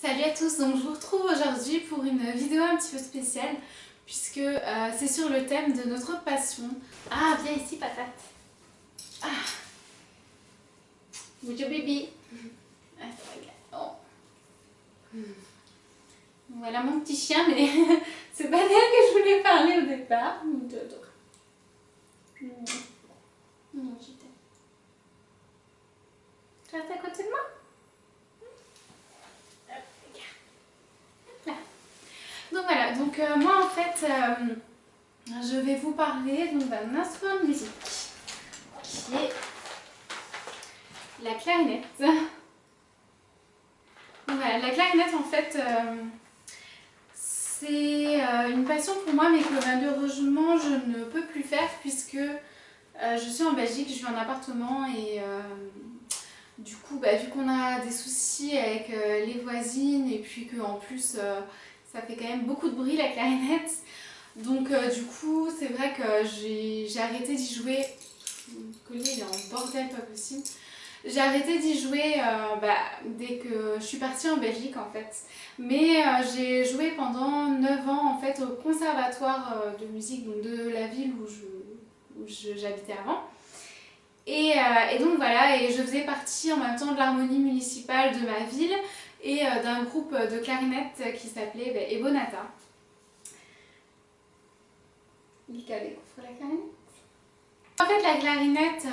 Salut à tous, donc je vous retrouve aujourd'hui pour une vidéo un petit peu spéciale puisque c'est sur le thème de notre passion. Ah, viens ici patate. Ah, bonjour bébé. Ah, oh. Voilà mon petit chien, mais c'est pas d'elle que je voulais parler au départ. Non, je t'aime. Tu restes à côté de moi? Donc voilà, donc moi en fait je vais vous parler d'un instrument de musique qui est la clarinette. Donc voilà, la clarinette en fait c'est une passion pour moi mais que malheureusement je ne peux plus faire puisque je suis en Belgique, je vis en appartement et du coup vu qu'on a des soucis avec les voisines et puis qu'en plus ça fait quand même beaucoup de bruit la clarinette. Donc du coup c'est vrai que j'ai arrêté d'y jouer. Mon collier il est en bordel pas possible. J'ai arrêté d'y jouer dès que je suis partie en Belgique en fait. Mais j'ai joué pendant 9 ans en fait au conservatoire de musique donc de la ville où j'habitais avant. Et donc voilà, et je faisais partie en même temps de l'harmonie municipale de ma ville et d'un groupe de clarinette qui s'appelait Ebonata. Lika découvre la clarinette. En fait, la clarinette,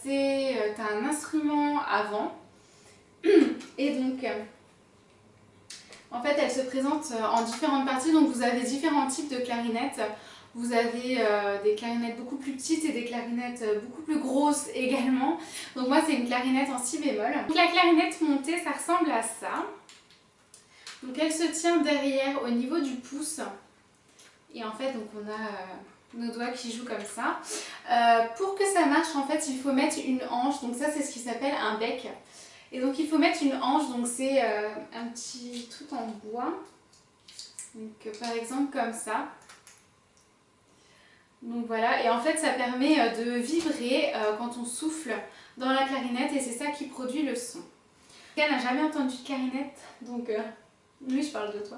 c'est un instrument à vent. Et donc, en fait, elle se présente en différentes parties. Donc, vous avez différents types de clarinettes. Vous avez des clarinettes beaucoup plus petites et des clarinettes beaucoup plus grosses également. Donc, moi, c'est une clarinette en si bémol. Donc, la clarinette montée, ça ressemble à ça. Donc, elle se tient derrière au niveau du pouce. Et en fait, donc on a nos doigts qui jouent comme ça. Pour que ça marche, en fait, il faut mettre une hanche. Donc ça, c'est ce qui s'appelle un bec. Et donc, il faut mettre une hanche. Donc, c'est un petit truc en bois. Donc, par exemple, comme ça. Donc, voilà. Et en fait, ça permet de vibrer quand on souffle dans la clarinette. Et c'est ça qui produit le son. Elle n'a jamais entendu de clarinette. Donc, oui, je parle de toi.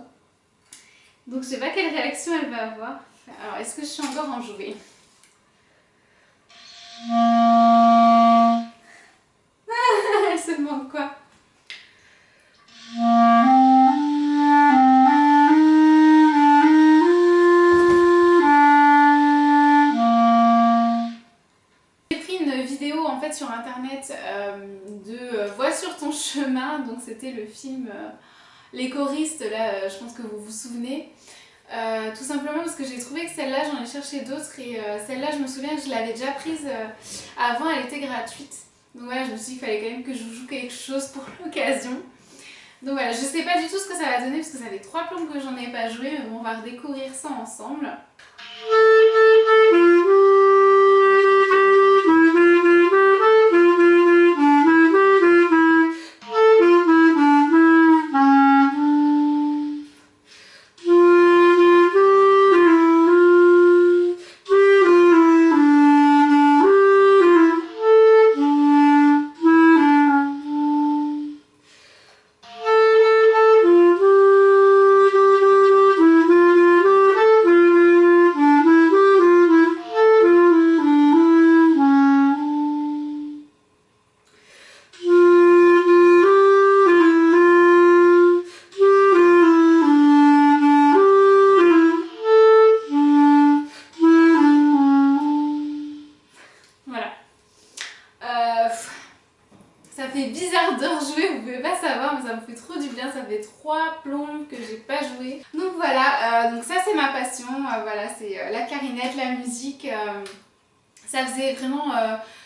Donc, je sais pas quelle réaction elle va avoir. Alors, est-ce que je suis encore enjouée? Elle se demande quoi? J'ai pris une vidéo en fait sur internet de Voix sur ton chemin. Donc, c'était le film Les choristes, là, je pense que vous vous souvenez. Tout simplement parce que j'ai trouvé que celle-là, j'en ai cherché d'autres et celle-là, je me souviens que je l'avais déjà prise avant, elle était gratuite. Donc voilà, je me suis dit qu'il fallait quand même que je vous joue quelque chose pour l'occasion. Donc voilà, je sais pas du tout ce que ça va donner parce que ça fait 3 plombes que j'en ai pas joué, mais bon, on va redécouvrir ça ensemble. Ça fait bizarre de rejouer, vous pouvez pas savoir, mais ça me fait trop du bien. Ça fait 3 plombes que j'ai pas joué. Donc voilà, donc ça c'est ma passion. Voilà, c'est la clarinette, la musique. Ça faisait vraiment,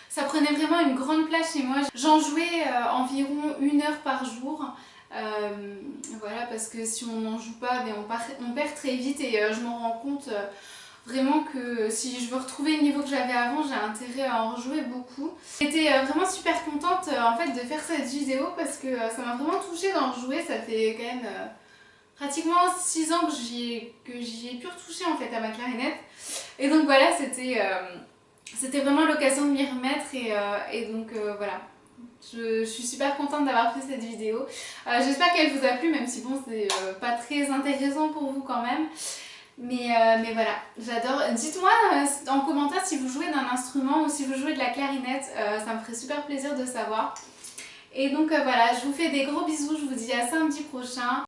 ça prenait vraiment une grande place chez moi. J'en jouais environ 1 heure par jour. Voilà, parce que si on n'en joue pas, on perd très vite et je m'en rends compte. Vraiment que si je veux retrouver le niveau que j'avais avant, j'ai intérêt à en rejouer beaucoup. J'étais vraiment super contente en fait de faire cette vidéo parce que ça m'a vraiment touchée d'en rejouer. Ça fait quand même pratiquement 6 ans que j'y ai pu retoucher en fait à ma clarinette. Et donc voilà, c'était vraiment l'occasion de m'y remettre et donc voilà. Je suis super contente d'avoir fait cette vidéo. J'espère qu'elle vous a plu, même si bon, c'est pas très intéressant pour vous quand même. Mais voilà, j'adore. Dites-moi en commentaire si vous jouez d'un instrument ou si vous jouez de la clarinette, ça me ferait super plaisir de savoir. Et donc voilà, je vous fais des gros bisous, je vous dis à samedi prochain.